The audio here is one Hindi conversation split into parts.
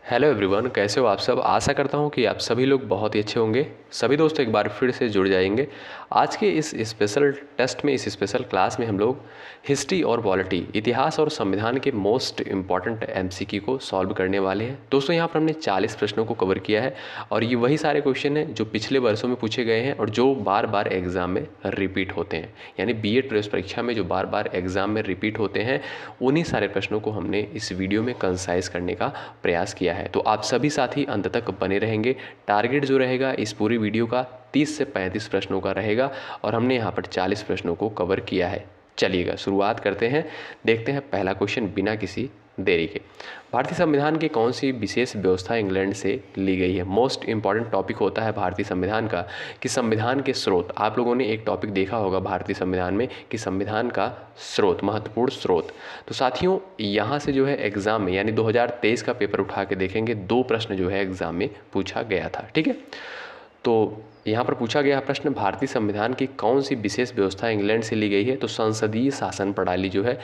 हेलो एवरीवन, कैसे हो आप सब। आशा करता हूँ कि आप सभी लोग बहुत ही अच्छे होंगे। सभी दोस्त एक बार फिर से जुड़ जाएंगे। आज के इस स्पेशल टेस्ट में, इस स्पेशल क्लास में हम लोग हिस्ट्री और पॉलिटी, इतिहास और संविधान के मोस्ट इम्पॉर्टेंट एमसीक्यू को सॉल्व करने वाले हैं। दोस्तों यहाँ पर हमने 40 प्रश्नों को कवर किया है और ये वही सारे क्वेश्चन हैं जो पिछले वर्षों में पूछे गए हैं और जो बार बार एग्जाम में रिपीट होते हैं। यानी बीएड प्रवेश परीक्षा में जो बार बार एग्जाम में रिपीट होते हैं, उन्हीं सारे प्रश्नों को हमने इस वीडियो में कंसाइज करने का प्रयास किया है। तो आप सभी साथी अंत तक बने रहेंगे। टारगेट जो रहेगा इस पूरी वीडियो का 30 से 35 प्रश्नों का रहेगा और हमने यहाँ पर 40 प्रश्नों को कवर किया है। चलिएगा शुरुआत करते हैं। देखते हैं पहला क्वेश्चन बिना किसी देरी के। भारतीय संविधान की कौन सी विशेष व्यवस्था इंग्लैंड से ली गई है। मोस्ट इंपॉर्टेंट टॉपिक होता है भारतीय संविधान का कि संविधान के स्रोत। आप लोगों ने एक टॉपिक देखा होगा भारतीय संविधान में कि संविधान का स्रोत, महत्वपूर्ण स्रोत। तो साथियों यहाँ से जो है एग्जाम में, यानी 2023 का पेपर उठा के देखेंगे, 2 प्रश्न जो है एग्जाम में पूछा गया था। ठीक है, तो यहाँ पर पूछा गया प्रश्न, भारतीय संविधान की कौन सी विशेष व्यवस्था इंग्लैंड से ली गई है। तो संसदीय शासन प्रणाली जो है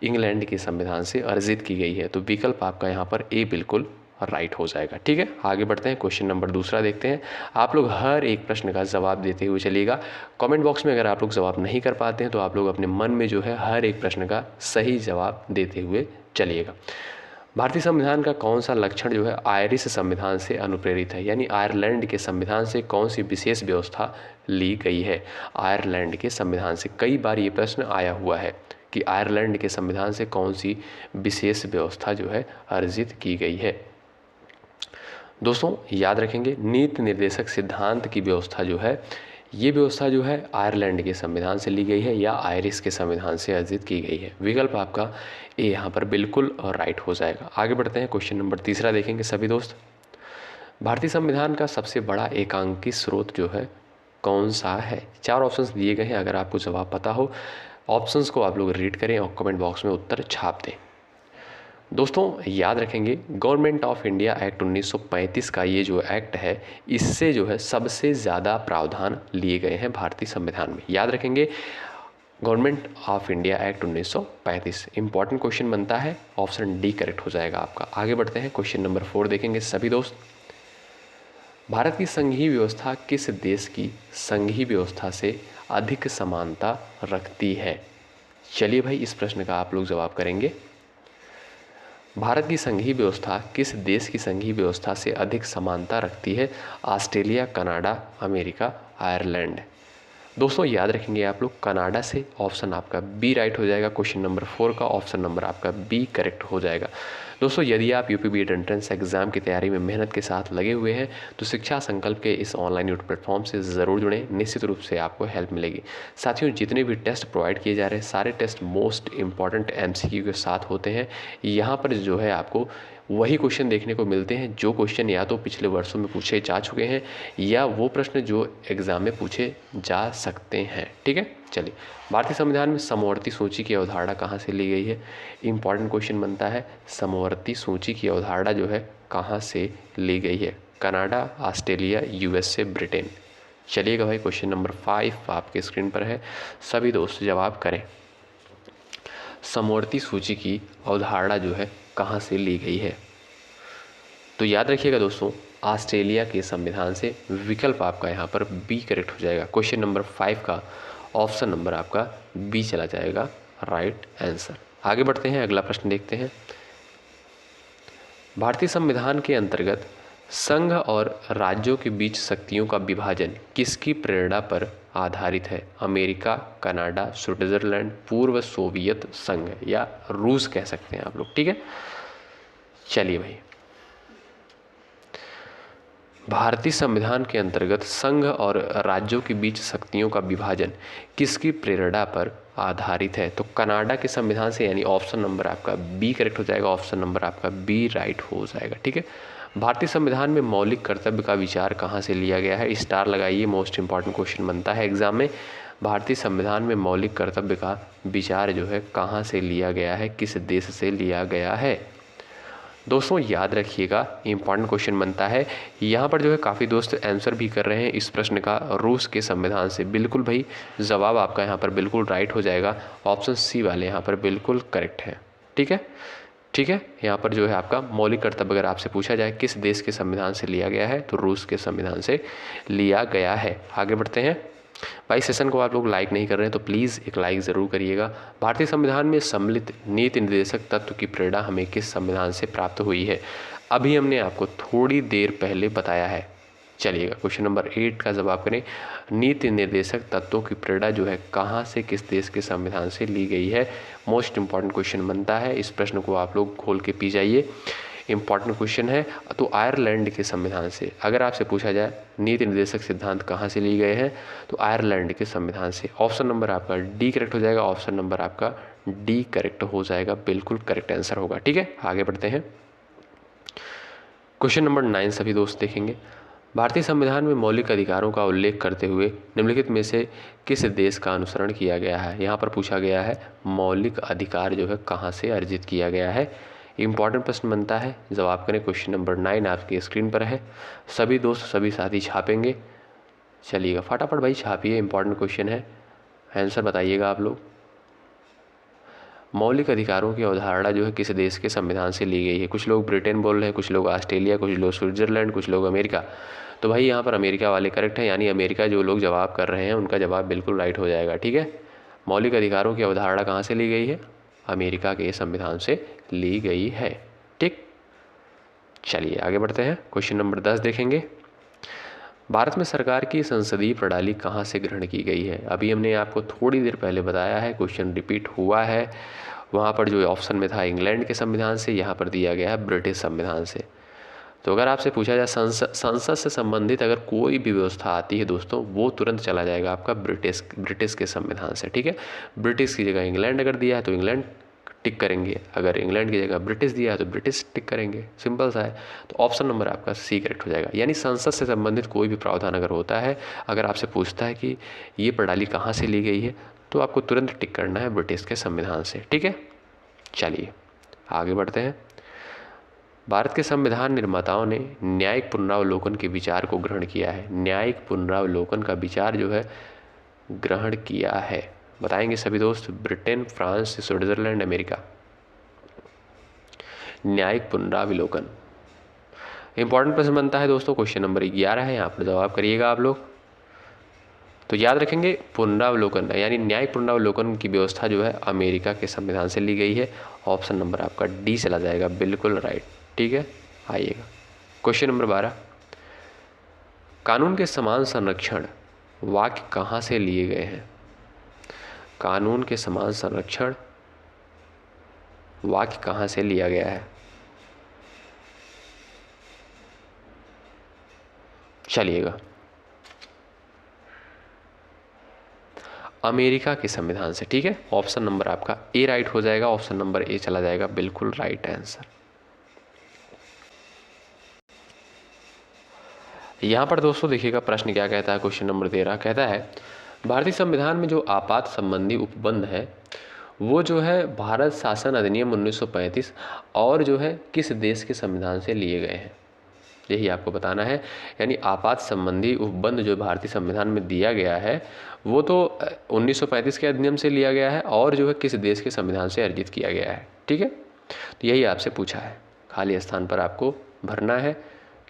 इंग्लैंड के संविधान से अर्जित की गई है। तो विकल्प आपका यहाँ पर ए बिल्कुल राइट हो जाएगा। ठीक है, आगे बढ़ते हैं। क्वेश्चन नंबर दूसरा देखते हैं। आप लोग हर एक प्रश्न का जवाब देते हुए चलिएगा। कमेंट बॉक्स में अगर आप लोग जवाब नहीं कर पाते हैं तो आप लोग अपने मन में जो है हर एक प्रश्न का सही जवाब देते हुए चलिएगा। भारतीय संविधान का कौन सा लक्षण जो है आयरिश संविधान से अनुप्रेरित है। यानी आयरलैंड के संविधान से कौन सी विशेष व्यवस्था ली गई है। आयरलैंड के संविधान से कई बार ये प्रश्न आया हुआ है कि आयरलैंड के संविधान से कौन सी विशेष व्यवस्था जो है अर्जित की गई है। दोस्तों याद रखेंगे, नीति निर्देशक सिद्धांत की व्यवस्था जो है, ये व्यवस्था जो है आयरलैंड के संविधान से ली गई है या आयरिश के संविधान से अर्जित की गई है। विकल्प आपका ए यहाँ पर बिल्कुल राइट हो जाएगा। आगे बढ़ते हैं। क्वेश्चन नंबर तीसरा देखेंगे सभी दोस्त। भारतीय संविधान का सबसे बड़ा एकांकी स्रोत जो है कौन सा है। 4 ऑप्शंस दिए गए हैं। अगर आपको जवाब पता हो, ऑप्शंस को आप लोग रीड करें और कमेंट बॉक्स में उत्तर छाप दें। दोस्तों याद रखेंगे, गवर्नमेंट ऑफ इंडिया एक्ट 1935 का ये जो एक्ट है, इससे जो है सबसे ज़्यादा प्रावधान लिए गए हैं भारतीय संविधान में। याद रखेंगे, government of India act 1935 important question बनता है। ऑप्शन डी करेक्ट हो जाएगा आपका। आगे बढ़ते हैं। क्वेश्चन नंबर 4 देखेंगे सभी दोस्त। भारत की संघीय व्यवस्था किस देश की संघीय व्यवस्था से अधिक समानता रखती है। चलिए भाई, इस प्रश्न का आप लोग जवाब करेंगे। भारत की संघीय व्यवस्था किस देश की संघीय व्यवस्था से अधिक समानता रखती है। Australia, Canada, America, Ireland. दोस्तों याद रखेंगे आप लोग, कनाडा से ऑप्शन आपका बी राइट हो जाएगा। क्वेश्चन नंबर 4 का ऑप्शन नंबर आपका बी करेक्ट हो जाएगा। दोस्तों यदि आप यूपी बीएड एंट्रेंस एग्जाम की तैयारी में मेहनत के साथ लगे हुए हैं तो शिक्षा संकल्प के इस ऑनलाइन यूट्यूब प्लेटफॉर्म से ज़रूर जुड़ें। निश्चित रूप से आपको हेल्प मिलेगी। साथियों जितने भी टेस्ट प्रोवाइड किए जा रहे हैं, सारे टेस्ट मोस्ट इंपॉर्टेंट एमसीक्यू के साथ होते हैं। यहाँ पर जो है आपको वही क्वेश्चन देखने को मिलते हैं जो क्वेश्चन या तो पिछले वर्षों में पूछे जा चुके हैं या वो प्रश्न जो एग्ज़ाम में पूछे जा सकते हैं। ठीक है, चलिए। भारतीय संविधान में समवर्ती सूची की अवधारणा कहाँ से ली गई है। इंपॉर्टेंट क्वेश्चन बनता है, समवर्ती सूची की अवधारणा जो है कहाँ से ली गई है। Canada, Australia, USA, Britain. चलिएगा भाई, क्वेश्चन नंबर 5 आपके स्क्रीन पर है। सभी दोस्त जवाब करें। समवर्ती सूची की अवधारणा जो है कहाँ से ली गई है। तो याद रखिएगा दोस्तों, ऑस्ट्रेलिया के संविधान से। विकल्प आपका यहाँ पर बी करेक्ट हो जाएगा। क्वेश्चन नंबर 5 का ऑप्शन नंबर आपका बी चला जाएगा राइट आंसर। आगे बढ़ते हैं, अगला प्रश्न देखते हैं। भारतीय संविधान के अंतर्गत संघ और राज्यों के बीच शक्तियों का विभाजन किसकी प्रेरणा पर आधारित है। अमेरिका, कनाडा, स्विट्जरलैंड, पूर्व सोवियत संघ या रूस कह सकते हैं आप लोग। ठीक है, चलिए भाई। भारतीय संविधान के अंतर्गत संघ और राज्यों के बीच शक्तियों का विभाजन किसकी प्रेरणा पर आधारित है। तो कनाडा के संविधान से, यानी ऑप्शन नंबर आपका बी करेक्ट हो जाएगा। ऑप्शन नंबर आपका बी राइट हो जाएगा। ठीक है, भारतीय संविधान में मौलिक कर्तव्य का विचार कहाँ से लिया गया है। स्टार लगाइए, मोस्ट इंपॉर्टेंट क्वेश्चन बनता है एग्जाम में। भारतीय संविधान में मौलिक कर्तव्य का विचार जो है कहाँ से लिया गया है, किस देश से लिया गया है। दोस्तों याद रखिएगा, इंपॉर्टेंट क्वेश्चन बनता है। यहाँ पर जो है काफ़ी दोस्त आंसर भी कर रहे हैं इस प्रश्न का, रूस के संविधान से। बिल्कुल भाई, जवाब आपका यहाँ पर बिल्कुल राइट हो जाएगा। ऑप्शन सी वाले यहाँ पर बिल्कुल करेक्ट है। ठीक है, ठीक है। यहाँ पर जो है आपका मौलिक कर्तव्य अगर आपसे पूछा जाए किस देश के संविधान से लिया गया है, तो रूस के संविधान से लिया गया है। आगे बढ़ते हैं। भाई सेशन को आप लोग लाइक नहीं कर रहे हैं तो प्लीज़ एक लाइक ज़रूर करिएगा। भारतीय संविधान में सम्मिलित नीति निर्देशक तत्व की प्रेरणा हमें किस संविधान से प्राप्त हुई है? अभी हमने आपको थोड़ी देर पहले बताया है। चलिएगा क्वेश्चन नंबर 8 का जवाब करें। नीति निर्देशक तत्वों की प्रेरणा जो है कहाँ से, किस देश के संविधान से ली गई है? मोस्ट इंपॉर्टेंट क्वेश्चन बनता है, इस प्रश्न को आप लोग खोल के पी जाइए, इंपॉर्टेंट क्वेश्चन है। तो आयरलैंड के संविधान से अगर आपसे पूछा जाए नीति निर्देशक सिद्धांत कहाँ से लिए गए हैं, तो आयरलैंड के संविधान से। ऑप्शन नंबर आपका डी करेक्ट हो जाएगा, ऑप्शन नंबर आपका डी करेक्ट हो जाएगा, बिल्कुल करेक्ट आंसर होगा। ठीक है, आगे बढ़ते हैं। क्वेश्चन नंबर 9 सभी दोस्त देखेंगे। भारतीय संविधान में मौलिक अधिकारों का उल्लेख करते हुए निम्नलिखित में से किस देश का अनुसरण किया गया है? यहाँ पर पूछा गया है मौलिक अधिकार जो है कहाँ से अर्जित किया गया है। इंपॉर्टेंट प्रश्न बनता है, जवाब करें। क्वेश्चन नंबर 9 आपकी स्क्रीन पर है, सभी दोस्त सभी साथी छापेंगे। चलिएगा फटाफट भाई छापिए, इंपॉर्टेंट क्वेश्चन है, आंसर बताइएगा आप लोग। मौलिक अधिकारों की अवधारणा जो है किस देश के संविधान से ली गई है? कुछ लोग ब्रिटेन बोल रहे हैं, कुछ लोग ऑस्ट्रेलिया, कुछ लोग स्विट्जरलैंड, कुछ लोग अमेरिका। तो भाई यहाँ पर अमेरिका वाले करेक्ट है, यानी अमेरिका जो लोग जवाब कर रहे हैं उनका जवाब बिल्कुल राइट हो जाएगा। ठीक है, मौलिक अधिकारों की अवधारणा कहाँ से ली गई है? अमेरिका के संविधान से ली गई है। ठीक, चलिए आगे बढ़ते हैं। क्वेश्चन नंबर 10 देखेंगे। भारत में सरकार की संसदीय प्रणाली कहाँ से ग्रहण की गई है? अभी हमने आपको थोड़ी देर पहले बताया है, क्वेश्चन रिपीट हुआ है। वहाँ पर जो ऑप्शन में था इंग्लैंड के संविधान से, यहाँ पर दिया गया है ब्रिटिश संविधान से। तो अगर आपसे पूछा जाए संसद से संबंधित अगर कोई भी व्यवस्था आती है दोस्तों, वो तुरंत चला जाएगा आपका ब्रिटिश के संविधान से। ठीक है, ब्रिटिश की जगह इंग्लैंड अगर दिया है तो इंग्लैंड टिक करेंगे, अगर इंग्लैंड की जगह ब्रिटिश दिया है तो ब्रिटिश टिक करेंगे, सिंपल सा है। तो ऑप्शन नंबर आपका सी करेक्ट हो जाएगा। यानी संसद से संबंधित कोई भी प्रावधान अगर होता है, अगर आपसे पूछता है कि ये प्रणाली कहाँ से ली गई है, तो आपको तुरंत टिक करना है ब्रिटिश के संविधान से। ठीक है, चलिए आगे बढ़ते हैं। भारत के संविधान निर्माताओं ने न्यायिक पुनरावलोकन के विचार को ग्रहण किया है। न्यायिक पुनरावलोकन का विचार जो है ग्रहण किया है, बताएंगे सभी दोस्त। Britain, France, Switzerland, America. न्यायिक पुनरावलोकन इंपॉर्टेंट प्रश्न बनता है दोस्तों, क्वेश्चन नंबर 11 है, यहाँ पर जवाब करिएगा आप लोग। तो याद रखेंगे पुनरावलोकन यानी न्यायिक पुनरावलोकन की व्यवस्था जो है अमेरिका के संविधान से ली गई है। ऑप्शन नंबर आपका डी चला जाएगा, बिल्कुल राइट। ठीक है, आइएगा क्वेश्चन नंबर 12। कानून के समान संरक्षण वाक्य कहाँ से लिए गए हैं? कानून के समान संरक्षण वाक्य कहाँ से लिया गया है? चलिएगा अमेरिका के संविधान से। ठीक है, ऑप्शन नंबर आपका ए राइट हो जाएगा, ऑप्शन नंबर ए चला जाएगा, बिल्कुल राइट आंसर। यहाँ पर दोस्तों देखिएगा प्रश्न क्या कहता है। क्वेश्चन नंबर 13 कहता है भारतीय संविधान में जो आपात संबंधी उपबंध है वो जो है भारत शासन अधिनियम 1935 और जो है किस देश के संविधान से लिए गए हैं, यही आपको बताना है। यानी आपात संबंधी उपबंध जो भारतीय संविधान में दिया गया है वो तो 1935 के अधिनियम से लिया गया है और जो है किस देश के संविधान से अर्जित किया गया है। ठीक है, तो यही आपसे पूछा है, खाली स्थान पर आपको भरना है।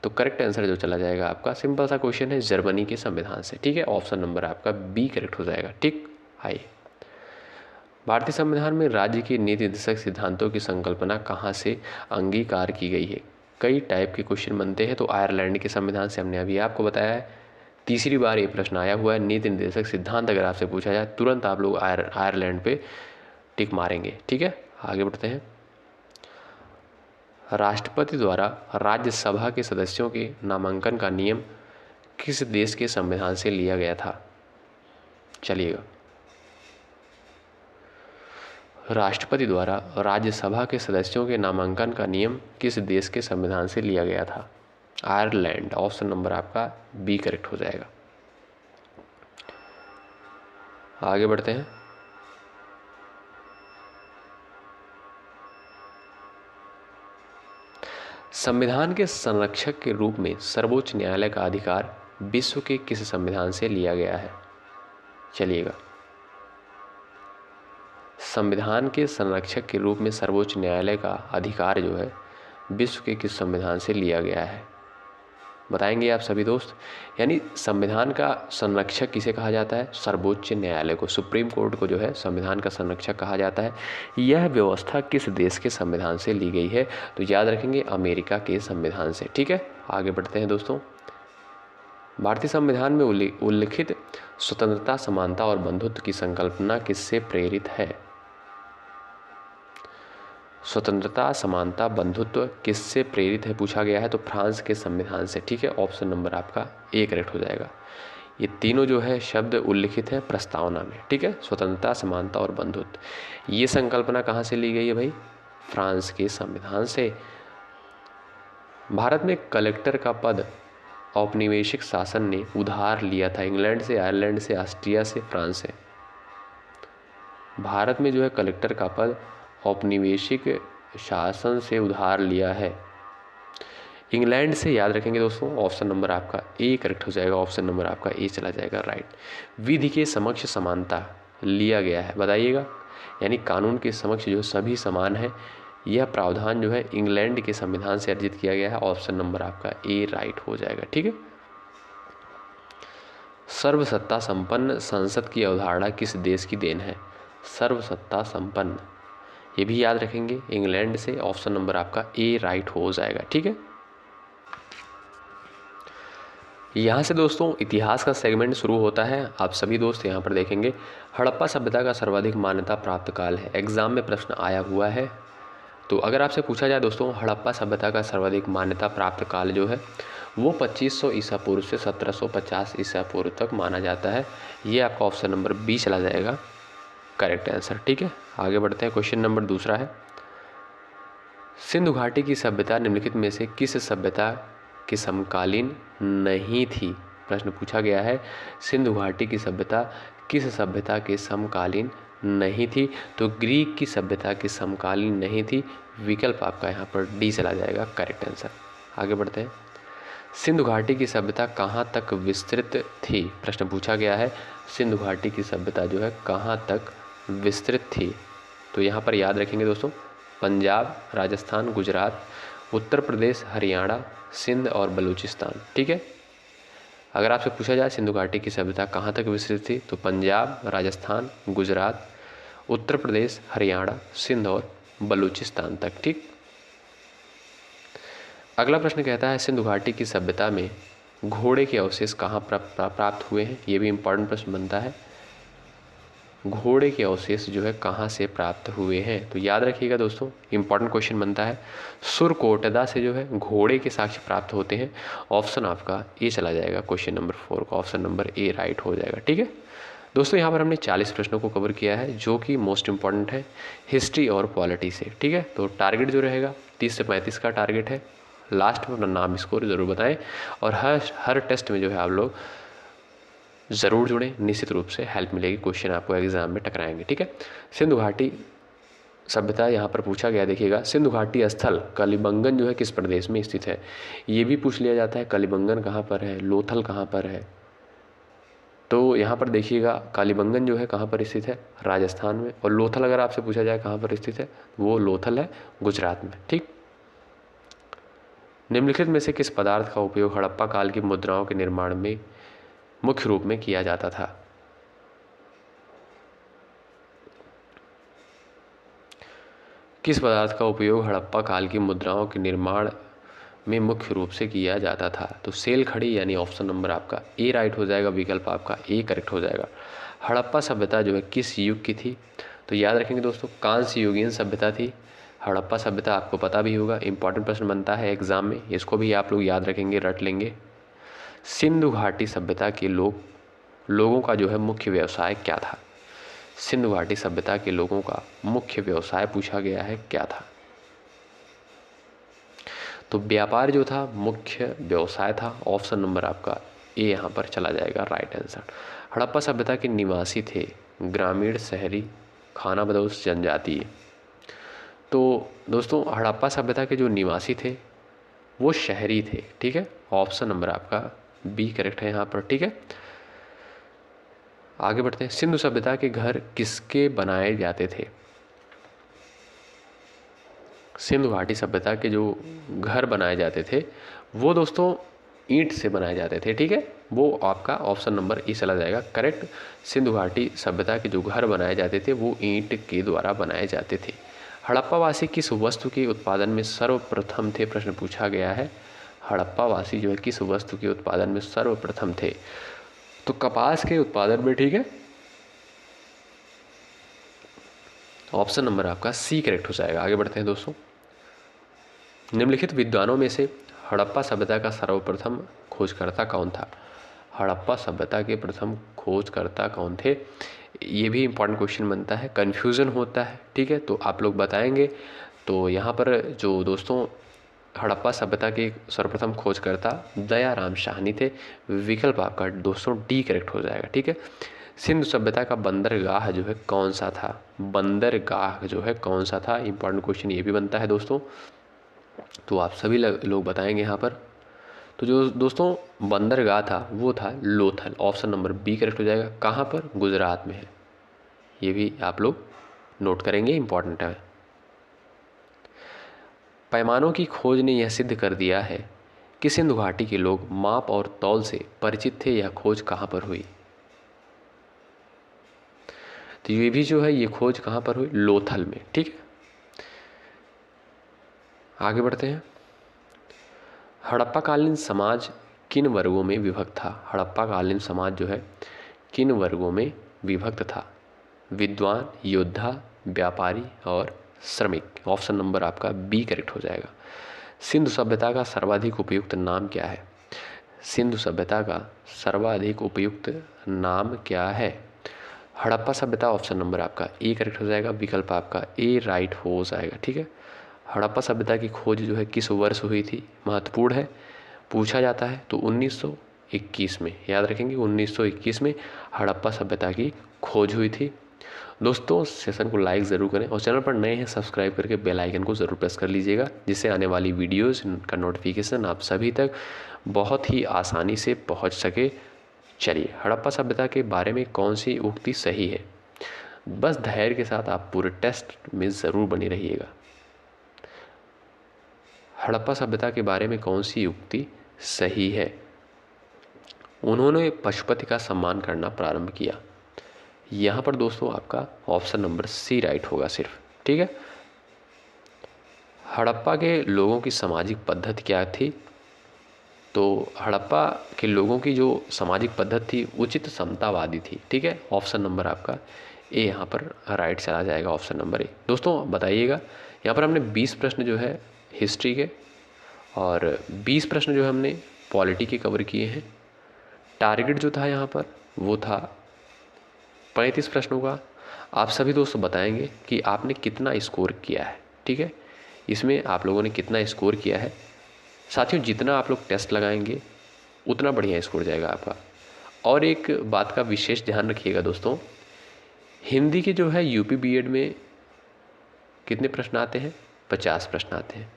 तो करेक्ट आंसर जो चला जाएगा आपका, सिंपल सा क्वेश्चन है, जर्मनी के संविधान से। ठीक है, ऑप्शन नंबर आपका बी करेक्ट हो जाएगा। ठीक, आइए भारतीय संविधान में राज्य की नीति निर्देशक सिद्धांतों की संकल्पना कहाँ से अंगीकार की गई है? कई टाइप के क्वेश्चन बनते हैं। तो आयरलैंड के संविधान से हमने अभी आपको बताया है, तीसरी बार ये प्रश्न आया हुआ है। नीति निर्देशक सिद्धांत अगर आपसे पूछा जाए तुरंत आप लोग आयरलैंड पे टिक मारेंगे। ठीक है, आगे बढ़ते हैं। राष्ट्रपति द्वारा राज्यसभा के सदस्यों के नामांकन का नियम किस देश के संविधान से लिया गया था? चलिएगा राष्ट्रपति द्वारा राज्यसभा के सदस्यों के नामांकन का नियम किस देश के संविधान से लिया गया था? आयरलैंड, ऑप्शन नंबर आपका बी करेक्ट हो जाएगा। आगे बढ़ते हैं। संविधान के संरक्षक के रूप में सर्वोच्च न्यायालय का अधिकार विश्व के किस संविधान से लिया गया है? चलिएगा संविधान के संरक्षक के रूप में सर्वोच्च न्यायालय का अधिकार जो है विश्व के किस संविधान से लिया गया है? बताएंगे आप सभी दोस्त। यानी संविधान का संरक्षक किसे कहा जाता है? सर्वोच्च न्यायालय को, सुप्रीम कोर्ट को जो है संविधान का संरक्षक कहा जाता है। यह व्यवस्था किस देश के संविधान से ली गई है? तो याद रखेंगे अमेरिका के संविधान से। ठीक है, आगे बढ़ते हैं दोस्तों। भारतीय संविधान में उल्लिखित स्वतंत्रता, समानता और बंधुत्व की संकल्पना किससे प्रेरित है? स्वतंत्रता, समानता, बंधुत्व किससे प्रेरित है पूछा गया है, तो फ्रांस के संविधान से। ठीक है, ऑप्शन नंबर आपका ए करेक्ट हो जाएगा। ये तीनों जो है शब्द उल्लिखित है प्रस्तावना में। ठीक है, स्वतंत्रता, समानता और बंधुत्व, ये संकल्पना कहाँ से ली गई है भाई? फ्रांस के संविधान से। भारत में कलेक्टर का पद औपनिवेशिक शासन ने उधार लिया था इंग्लैंड से, आयरलैंड से, ऑस्ट्रिया से, फ्रांस से। भारत में जो है कलेक्टर का पद औपनिवेशिक शासन से उधार लिया है इंग्लैंड से। याद रखेंगे दोस्तों, ऑप्शन नंबर आपका ए करेक्ट हो जाएगा। ऑप्शन नंबर आपका ए चला जाएगा राइट। विधि के समक्ष समानता लिया गया है, बताइएगा। यानी कानून के समक्ष जो सभी समान है, यह प्रावधान जो है इंग्लैंड के संविधान से अर्जित किया गया है। ऑप्शन नंबर आपका ए राइट हो जाएगा। ठीक है। सर्वसत्ता संपन्न संसद की अवधारणा किस देश की देन है? सर्वसत्ता संपन्न, ये भी याद रखेंगे, इंग्लैंड से। ऑप्शन नंबर आपका ए राइट हो जाएगा। ठीक है। यहाँ से दोस्तों इतिहास का सेगमेंट शुरू होता है। आप सभी दोस्त यहाँ पर देखेंगे हड़प्पा सभ्यता का सर्वाधिक मान्यता प्राप्त काल है। एग्जाम में प्रश्न आया हुआ है। तो अगर आपसे पूछा जाए दोस्तों हड़प्पा सभ्यता का सर्वाधिक मान्यता प्राप्त काल जो है वो 2500 ईसा पूर्व से 1750 ईसा पूर्व तक माना जाता है। ये आपका ऑप्शन नंबर बी चला जाएगा करेक्ट आंसर। ठीक है, आगे बढ़ते हैं। क्वेश्चन नंबर दूसरा है, सिंधु घाटी की सभ्यता निम्नलिखित में से किस सभ्यता के समकालीन नहीं थी? प्रश्न पूछा गया है, सिंधु घाटी की सभ्यता किस सभ्यता के समकालीन नहीं थी? तो ग्रीक की सभ्यता के समकालीन नहीं थी। विकल्प आपका यहाँ पर डी चला जाएगा करेक्ट आंसर। आगे बढ़ते हैं। सिंधु घाटी की सभ्यता कहाँ तक विस्तृत थी? प्रश्न पूछा गया है, सिंधु घाटी की सभ्यता जो है कहाँ तक विस्तृत थी? तो यहाँ पर याद रखेंगे दोस्तों पंजाब, राजस्थान, गुजरात, उत्तर प्रदेश, हरियाणा, सिंध और बलूचिस्तान। ठीक है, अगर आपसे पूछा जाए सिंधु घाटी की सभ्यता कहाँ तक विस्तृत थी, तो पंजाब, राजस्थान, गुजरात, उत्तर प्रदेश, हरियाणा, सिंध और बलूचिस्तान तक। ठीक। अगला प्रश्न कहता है सिंधु घाटी की सभ्यता में घोड़े के अवशेष कहाँ प्राप्त हुए हैं? ये भी इम्पोर्टेंट प्रश्न बनता है। घोड़े के अवशेष जो है कहाँ से प्राप्त हुए हैं? तो याद रखिएगा दोस्तों, इंपॉर्टेंट क्वेश्चन बनता है। सुरकोटदा से जो है घोड़े के साक्ष्य प्राप्त होते हैं। ऑप्शन आपका ए चला जाएगा क्वेश्चन नंबर 4 का। ऑप्शन नंबर ए राइट हो जाएगा। ठीक है दोस्तों, यहाँ पर हमने 40 प्रश्नों को कवर किया है जो कि मोस्ट इंपॉर्टेंट है हिस्ट्री और पॉलिटी से। ठीक है, तो टारगेट जो रहेगा 30 से 35 का टारगेट है। लास्ट में अपना नाम स्कोर ज़रूर बताएं और हर टेस्ट में जो है आप लोग ज़रूर जुड़ें, निश्चित रूप से हेल्प मिलेगी। क्वेश्चन आपको एग्जाम में टकराएंगे। ठीक है, सिंधु घाटी सभ्यता यहाँ पर पूछा गया, देखिएगा सिंधु घाटी स्थल कलिबंगन जो है किस प्रदेश में स्थित है? ये भी पूछ लिया जाता है, कलिबंगन कहाँ पर है, लोथल कहाँ पर है? तो यहाँ पर देखिएगा कालीबंगन जो है कहाँ पर स्थित है? राजस्थान में। और लोथल अगर आपसे पूछा जाए कहाँ पर स्थित है, वो लोथल है गुजरात में। ठीक। निम्नलिखित में से किस पदार्थ का उपयोग हड़प्पा काल की मुद्राओं के निर्माण में मुख्य रूप में किया जाता था? किस पदार्थ का उपयोग हड़प्पा काल की मुद्राओं के निर्माण में मुख्य रूप से किया जाता था? तो सेल खड़ी, यानी ऑप्शन नंबर आपका ए राइट हो जाएगा। विकल्प आपका ए करेक्ट हो जाएगा। हड़प्पा सभ्यता जो है किस युग की थी? तो याद रखेंगे दोस्तों कांस्य युगीन सभ्यता थी हड़प्पा सभ्यता। आपको पता भी होगा, इंपॉर्टेंट प्रश्न बनता है एग्जाम में, इसको भी आप लोग याद रखेंगे, रट लेंगे। सिंधु घाटी सभ्यता के लोगों का जो है मुख्य व्यवसाय क्या था? सिंधु घाटी सभ्यता के लोगों का मुख्य व्यवसाय पूछा गया है क्या था? तो व्यापार जो था मुख्य व्यवसाय था। ऑप्शन नंबर आपका ए यहाँ पर चला जाएगा राइट आंसर। हड़प्पा सभ्यता के निवासी थे ग्रामीण, शहरी, खानाबदोश, जनजातीय। तो दोस्तों हड़प्पा सभ्यता के जो निवासी थे वो शहरी थे। ठीक है, ऑप्शन नंबर आपका बी करेक्ट है यहाँ पर। ठीक है, आगे बढ़ते हैं। सिंधु सभ्यता के घर किसके बनाए जाते थे? सिंधु घाटी सभ्यता के जो घर बनाए जाते थे वो दोस्तों ईंट से बनाए जाते थे। ठीक है, वो आपका ऑप्शन नंबर ई चला जाएगा करेक्ट। सिंधु घाटी सभ्यता के जो घर बनाए जाते थे वो ईंट के द्वारा बनाए जाते थे। हड़प्पावासी किस वस्तु के उत्पादन में सर्वप्रथम थे, प्रश्न पूछा गया है। हड़प्पावासी जो है किस वस्तु के उत्पादन में सर्वप्रथम थे, तो कपास के उत्पादन में। ठीक है, ऑप्शन नंबर आपका सी करेक्ट हो जाएगा। आगे बढ़ते हैं दोस्तों। निम्नलिखित विद्वानों में से हड़प्पा सभ्यता का सर्वप्रथम खोजकर्ता कौन था। हड़प्पा सभ्यता के प्रथम खोजकर्ता कौन थे, ये भी इंपॉर्टेंट क्वेश्चन बनता है, कन्फ्यूज़न होता है। ठीक है, तो आप लोग बताएंगे। तो यहाँ पर जो दोस्तों हड़प्पा सभ्यता के सर्वप्रथम खोजकर्ता दयाराम साहनी थे। विकल्प आपका दोस्तों डी करेक्ट हो जाएगा। ठीक है, सिंधु सभ्यता का बंदरगाह जो है कौन सा था, बंदरगाह जो है कौन सा था, इंपॉर्टेंट क्वेश्चन ये भी बनता है दोस्तों। तो आप सभी लोग बताएंगे यहाँ पर। तो जो दोस्तों बंदरगाह था वो था Lothal, option number B correct हो जाएगा। कहाँ पर, गुजरात में है, ये भी आप लोग नोट करेंगे, इंपॉर्टेंट है। पैमानों की खोज ने यह सिद्ध कर दिया है कि सिंधु घाटी के लोग माप और तौल से परिचित थे। यह खोज कहाँ पर हुई, तो ये भी जो है ये खोज कहाँ पर हुई, लोथल में। ठीक है, आगे बढ़ते हैं। हड़प्पा कालीन समाज किन वर्गों में विभक्त था। हड़प्पा कालीन समाज जो है किन वर्गों में विभक्त था, विद्वान, योद्धा, व्यापारी और श्रमिक। ऑप्शन नंबर आपका बी करेक्ट हो जाएगा। सिंधु सभ्यता का सर्वाधिक उपयुक्त नाम क्या है, सिंधु सभ्यता का सर्वाधिक उपयुक्त नाम क्या है। हड़प्पा सभ्यता, ऑप्शन नंबर आपका ए करेक्ट हो जाएगा। विकल्प आपका ए राइट हो जाएगा। ठीक है, हड़प्पा सभ्यता की खोज जो है किस वर्ष हुई थी, महत्वपूर्ण है, पूछा जाता है। तो 1921 में, याद रखेंगे 1921 में हड़प्पा सभ्यता की खोज हुई थी। दोस्तों सेशन को लाइक ज़रूर करें और चैनल पर नए हैं सब्सक्राइब करके बेल आइकन को ज़रूर प्रेस कर लीजिएगा, जिससे आने वाली वीडियोज़ का नोटिफिकेशन आप सभी तक बहुत ही आसानी से पहुँच सके। चलिए, हड़प्पा सभ्यता के बारे में कौन सी उक्ति सही है, बस धैर्य के साथ आप पूरे टेस्ट में ज़रूर बने रहिएगा। हड़प्पा सभ्यता के बारे में कौन सी उक्ति सही है। उन्होंने पशुपति का सम्मान करना प्रारंभ किया। यहाँ पर दोस्तों आपका ऑप्शन नंबर सी राइट होगा सिर्फ। ठीक है, हड़प्पा के लोगों की सामाजिक पद्धति क्या थी, तो हड़प्पा के लोगों की जो सामाजिक पद्धति थी उचित समतावादी थी। ठीक है, ऑप्शन नंबर आपका ए यहाँ पर राइट चला जाएगा, ऑप्शन नंबर ए। दोस्तों बताइएगा, यहाँ पर हमने 20 प्रश्न जो है हिस्ट्री के और 20 प्रश्न जो है हमने पॉलिटी के कवर किए हैं। टारगेट जो था यहाँ पर वो था 35 प्रश्नों का। आप सभी दोस्त बताएंगे कि आपने कितना स्कोर किया है। ठीक है, इसमें आप लोगों ने कितना स्कोर किया है। साथियों जितना आप लोग टेस्ट लगाएंगे उतना बढ़िया स्कोर जाएगा आपका। और एक बात का विशेष ध्यान रखिएगा दोस्तों, हिंदी के जो है यूपी बीएड में कितने प्रश्न आते हैं, 50 प्रश्न आते हैं।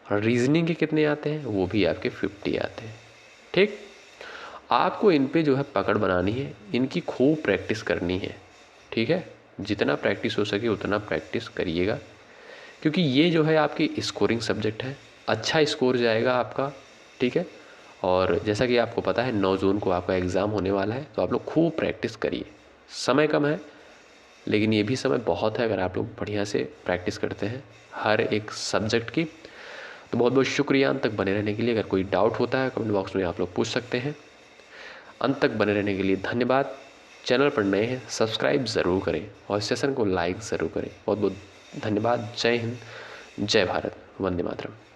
और रीजनिंग के कितने आते हैं, वो भी आपके 50 आते हैं। ठीक, आपको इन पे जो है पकड़ बनानी है, इनकी खूब प्रैक्टिस करनी है। ठीक है, जितना प्रैक्टिस हो सके उतना प्रैक्टिस करिएगा, क्योंकि ये जो है आपकी स्कोरिंग सब्जेक्ट है, अच्छा स्कोर जाएगा आपका। ठीक है, और जैसा कि आपको पता है 9 जून को आपका एग्ज़ाम होने वाला है, तो आप लोग खूब प्रैक्टिस करिए। समय कम है लेकिन ये भी समय बहुत है अगर आप लोग बढ़िया से प्रैक्टिस करते हैं हर एक सब्जेक्ट की। तो बहुत बहुत शुक्रिया अंत तक बने रहने के लिए। अगर कोई डाउट होता है कमेंट बॉक्स में आप लोग पूछ सकते हैं। अंत तक बने रहने के लिए धन्यवाद। चैनल पर नए हैं सब्सक्राइब ज़रूर करें और सेशन को लाइक ज़रूर करें। बहुत बहुत धन्यवाद। जय हिंद, जय भारत, वंदे मातरम।